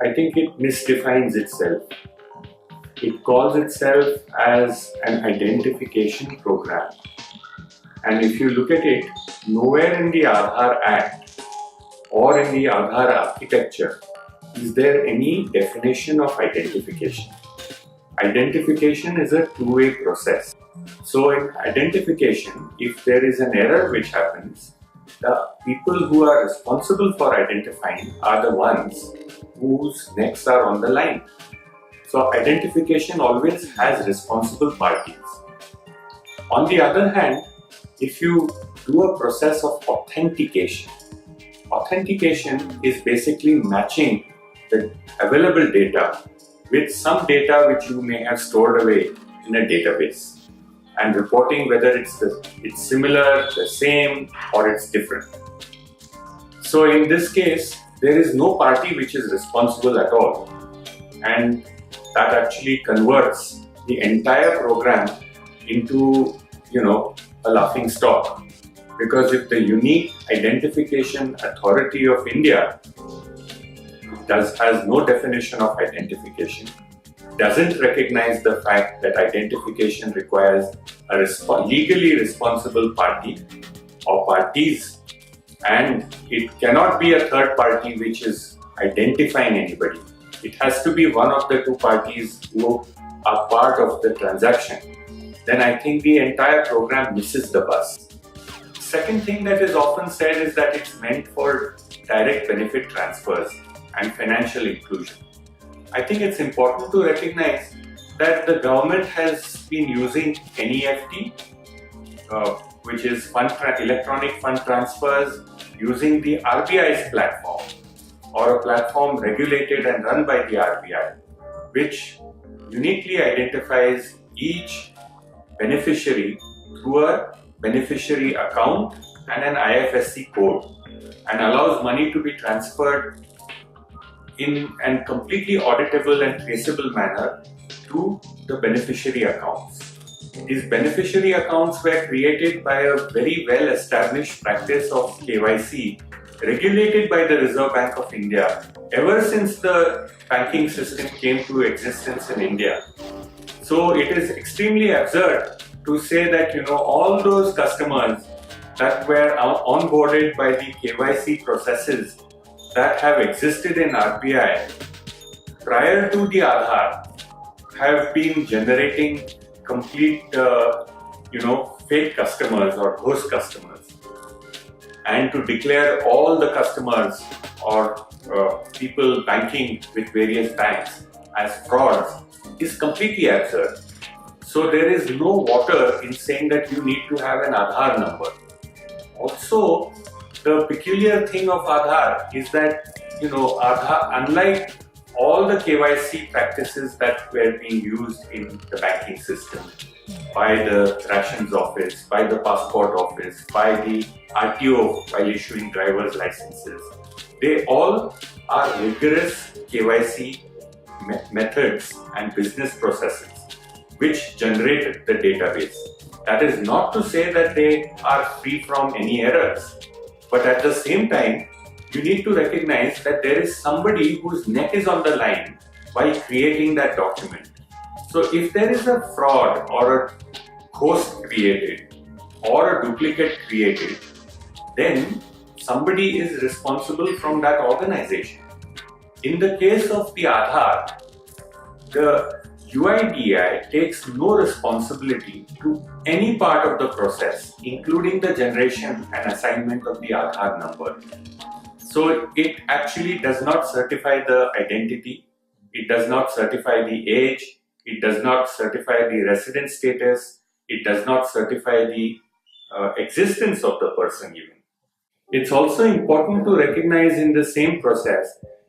I think it misdefines itself. It calls itself as an identification program. And if you look at it, nowhere in the Aadhaar Act or in the Aadhaar architecture is there any definition of identification. Identification is a two-way process. So in identification, if there is an error which happens, the people who are responsible for identifying are the ones whose necks are on the line. So identification always has responsible parties. On the other hand, if you do a process of authentication is basically matching the available data with some data which you may have stored away in a database and reporting whether it's similar, the same, or it's different. So in this case, there is no party which is responsible at all, and that actually converts the entire program into, a laughing stock. Because if the Unique Identification Authority of India has no definition of identification, doesn't recognize the fact that identification requires a legally responsible party or parties, and it cannot be a third party which is identifying anybody. It has to be one of the two parties who are part of the transaction. Then I think the entire program misses the bus. Second thing that is often said is that it's meant for direct benefit transfers and financial inclusion. I think it's important to recognize that the government has been using NEFT, which is electronic fund transfers, using the RBI's platform, or a platform regulated and run by the RBI, which uniquely identifies each beneficiary through a beneficiary account and an IFSC code, and allows money to be transferred in a completely auditable and traceable manner to the beneficiary accounts. These beneficiary accounts were created by a very well-established practice of KYC regulated by the Reserve Bank of India ever since the banking system came to existence in India. So it is extremely absurd to say that all those customers that were onboarded by the KYC processes that have existed in RBI prior to the Aadhaar have been generating complete, fake customers or ghost customers. And to declare all the customers or people banking with various banks as frauds is completely absurd. So there is no water in saying that you need to have an Aadhaar number. Also, the peculiar thing of Aadhaar is that, Aadhaar, unlike all the KYC practices that were being used in the banking system by the rations office, by the passport office, by the RTO while issuing driver's licenses, they all are rigorous KYC methods and business processes which generate the database. That is not to say that they are free from any errors, but at the same time, you need to recognize that there is somebody whose neck is on the line while creating that document. So if there is a fraud or a ghost created or a duplicate created, then somebody is responsible from that organization. In the case of the Aadhaar, the UIDAI takes no responsibility to any part of the process, including the generation and assignment of the Aadhaar number. So it actually does not certify the identity, it does not certify the age, it does not certify the resident status, it does not certify the existence of the person even. It's also important to recognize in the same process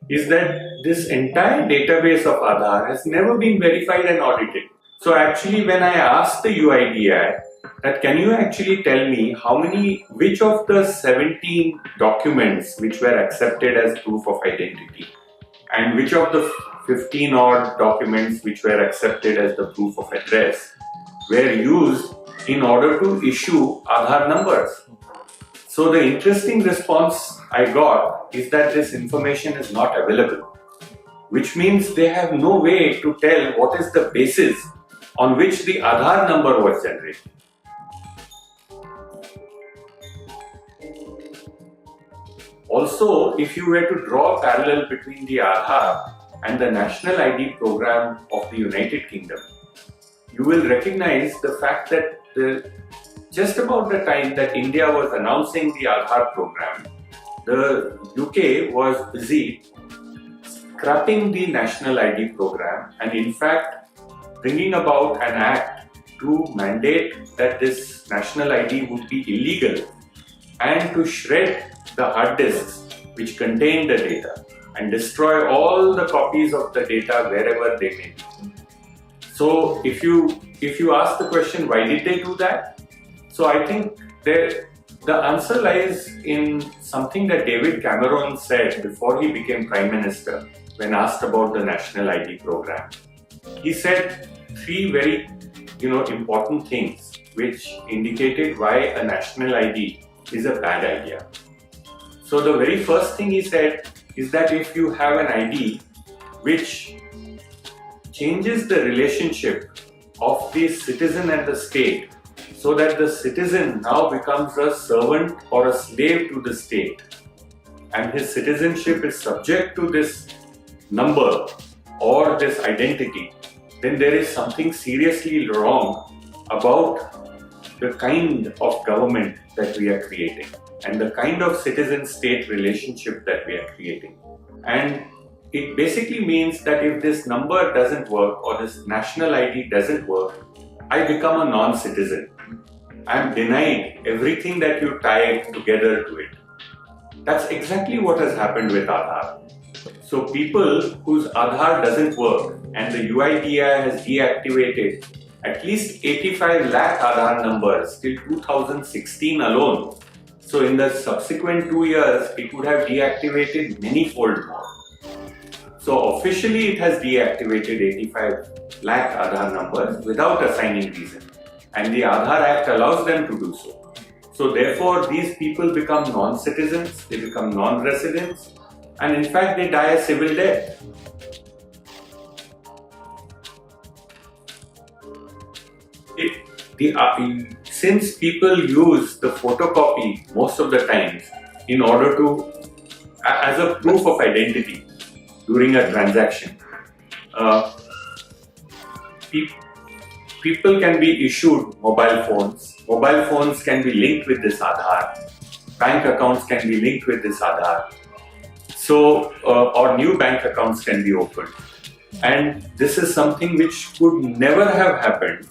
is that this entire database of Aadhaar has never been verified and audited. So actually when I asked the UIDAI that can you actually tell me which of the 17 documents which were accepted as proof of identity and which of the 15 odd documents which were accepted as the proof of address were used in order to issue Aadhaar numbers. So the interesting response I got is that this information is not available. which means they have no way to tell what is the basis on which the Aadhaar number was generated. Also, if you were to draw a parallel between the Aadhaar and the National ID program of the United Kingdom, you will recognize the fact that just about the time that India was announcing the Aadhaar program, the UK was busy scrapping the National ID program and in fact bringing about an act to mandate that this National ID would be illegal and to shred the hard disks which contain the data and destroy all the copies of the data wherever they may be. So if you ask the question, why did they do that? So I think the answer lies in something that David Cameron said before he became Prime Minister when asked about the National ID program. He said three very important things which indicated why a National ID is a bad idea. So the very first thing he said is that if you have an ID which changes the relationship of the citizen and the state so that the citizen now becomes a servant or a slave to the state and his citizenship is subject to this number or this identity, then there is something seriously wrong about the kind of government that we are creating and the kind of citizen-state relationship that we are creating. And it basically means that if this number doesn't work or this national ID doesn't work, I become a non-citizen. I am denied everything that you tie together to it. That's exactly what has happened with Aadhaar. So people whose Aadhaar doesn't work and the UIDAI has deactivated at least 85 lakh Aadhaar numbers till 2016 alone. So in the subsequent 2 years, it would have deactivated many-fold more. So officially it has deactivated 85 lakh Aadhaar numbers without assigning reason. And the Aadhaar Act allows them to do so. So therefore these people become non-citizens, they become non-residents, and in fact they die a civil death. Since people use the photocopy most of the times in order to, as a proof of identity during a transaction, people can be issued mobile phones. Mobile phones can be linked with this Aadhaar. Bank accounts can be linked with this Aadhaar. So, or new bank accounts can be opened. And this is something which could never have happened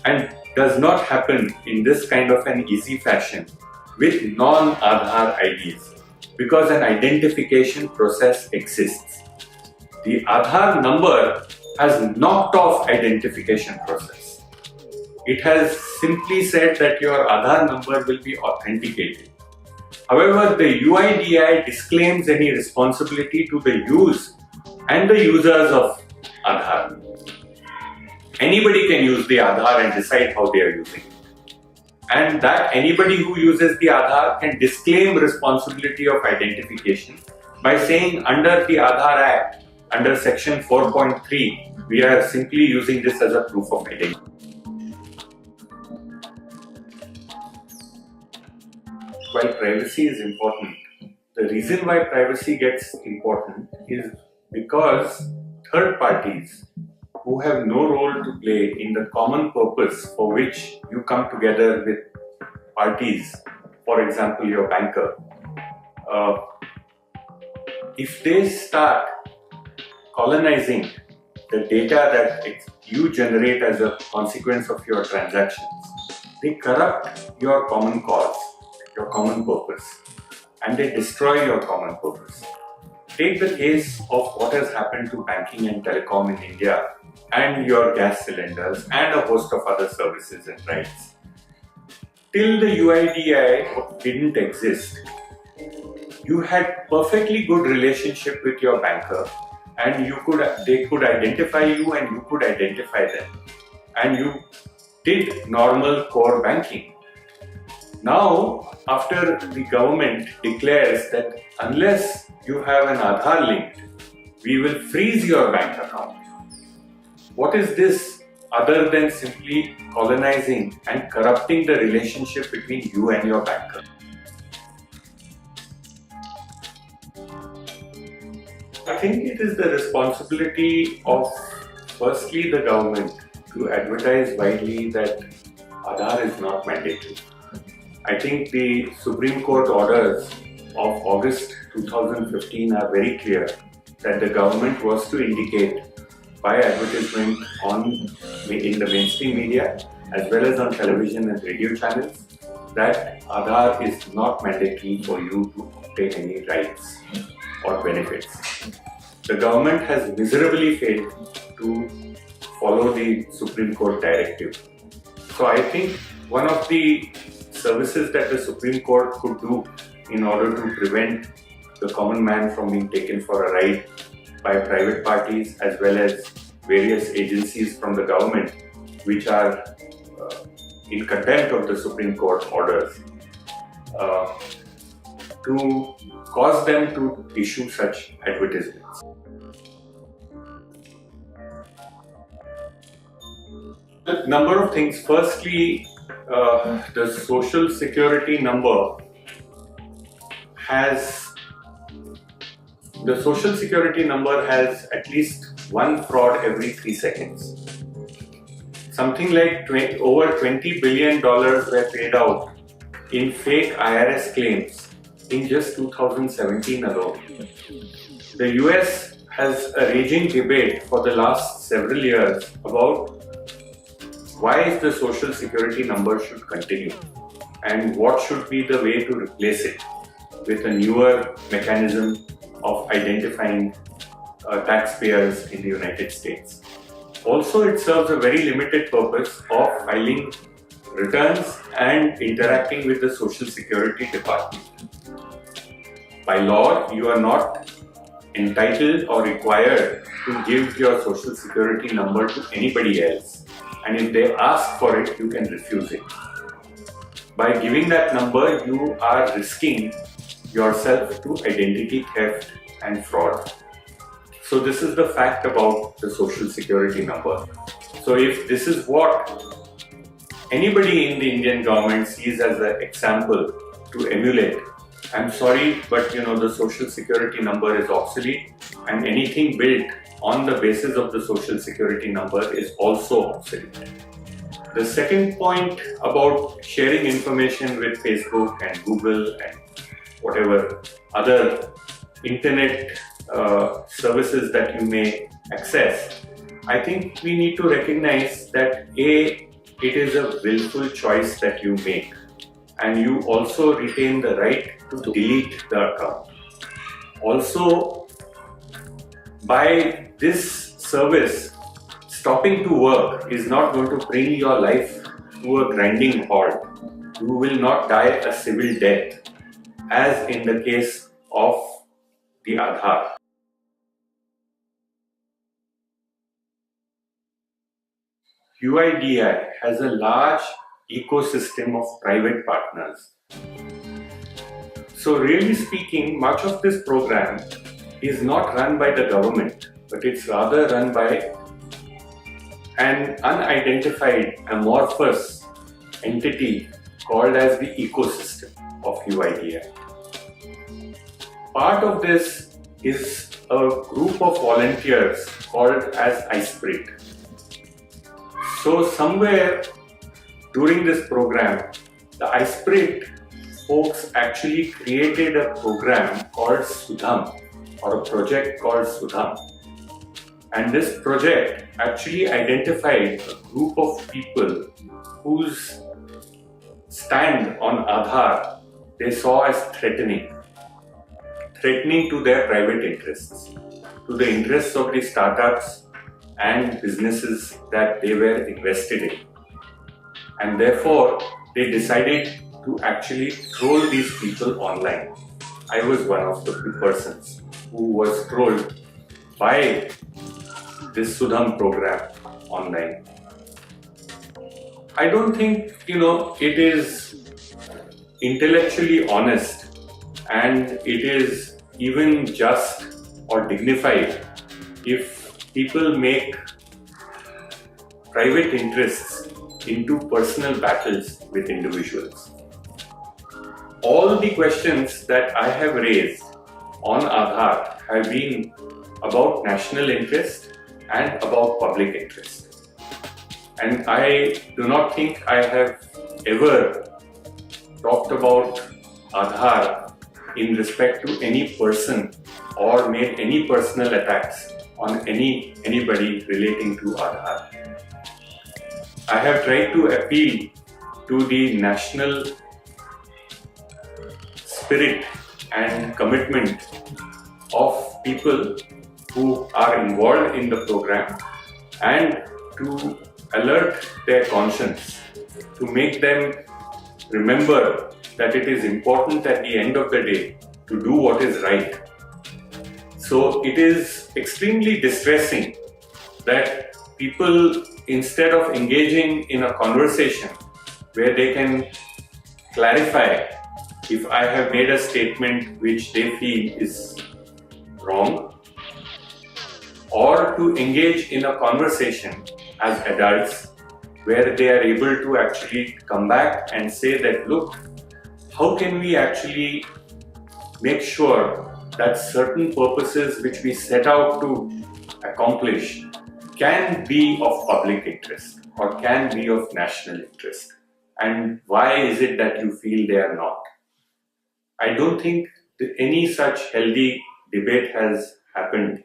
and does not happen in this kind of an easy fashion with non-Aadhaar IDs because an identification process exists. The Aadhaar number has knocked off identification process. It has simply said that your Aadhaar number will be authenticated. However, the UIDAI disclaims any responsibility to the use and the users of Aadhaar. Anybody can use the Aadhaar and decide how they are using it. And that anybody who uses the Aadhaar can disclaim responsibility of identification by saying under the Aadhaar Act, under section 4.3, we are simply using this as a proof of identity. While privacy is important, the reason why privacy gets important is because third parties who have no role to play in the common purpose for which you come together with parties, for example your banker, if they start colonizing the data that you generate as a consequence of your transactions, they corrupt your common cause, your common purpose, and they destroy your common purpose. Take the case of what has happened to banking and telecom in India and your gas cylinders and a host of other services and rights. Till the UIDAI didn't exist, you had perfectly good relationship with your banker and they could identify you and you could identify them. And you did normal core banking. Now, after the government declares that unless you have an Aadhaar linked, we will freeze your bank account. What is this other than simply colonizing and corrupting the relationship between you and your banker? I think it is the responsibility of firstly the government to advertise widely that Aadhaar is not mandatory. I think the Supreme Court orders of August 2015 are very clear that the government was to indicate by advertisement in the mainstream media as well as on television and radio channels that Aadhaar is not mandatory for you to obtain any rights or benefits. The government has miserably failed to follow the Supreme Court directive. So I think one of the services that the Supreme Court could do in order to prevent the common man from being taken for a ride by private parties as well as various agencies from the government which are in contempt of the Supreme Court orders, to cause them to issue such advertisements. A number of things. Firstly, the social security number has at least one fraud every 3 seconds. Something like over $20 billion were paid out in fake IRS claims in just 2017 alone. The US has a raging debate for the last several years about why the social security number should continue and what should be the way to replace it with a newer mechanism of identifying taxpayers in the United States. Also, it serves a very limited purpose of filing returns and interacting with the Social Security Department. By law, you are not entitled or required to give your Social Security number to anybody else. And if they ask for it, you can refuse it. By giving that number, you are risking yourself to identity theft and fraud. So this is the fact about the Social Security number. So if this is what anybody in the Indian government sees as an example to emulate, I'm sorry, but the Social Security number is obsolete, and anything built on the basis of the Social Security number is also obsolete. The second point about sharing information with Facebook and Google and whatever other internet services that you may access, I think we need to recognize that it is a willful choice that you make, and you also retain the right to delete the account. Also, by this service, stopping to work is not going to bring your life to a grinding halt. You will not die a civil death, as in the case of the Aadhaar. UIDI has a large ecosystem of private partners. So really speaking, much of this program is not run by the government, but it's rather run by an unidentified amorphous entity called as the ecosystem of UIDI. Part of this is a group of volunteers called as iSpirit. So somewhere during this program, the iSpirit folks actually created a program called Sudham, or a project called Sudham. And this project actually identified a group of people whose stand on Aadhaar they saw as threatening to their private interests, to the interests of the startups and businesses that they were invested in. And therefore, they decided to actually troll these people online. I was one of the persons who was trolled by this Sudham program online. I don't think, it is intellectually honest and it is even just or dignified if people make private interests into personal battles with individuals. All the questions that I have raised on Aadhaar have been about national interest and about public interest. And I do not think I have ever talked about Aadhaar in respect to any person or made any personal attacks on anybody relating to Aadhaar. I have tried to appeal to the national spirit and commitment of people who are involved in the program and to alert their conscience, to make them remember that it is important at the end of the day to do what is right. So it is extremely distressing that people, instead of engaging in a conversation where they can clarify if I have made a statement which they feel is wrong, or to engage in a conversation as adults where they are able to actually come back and say that, look, how can we actually make sure that certain purposes which we set out to accomplish can be of public interest or can be of national interest, and why is it that you feel they are not? I don't think that any such healthy debate has happened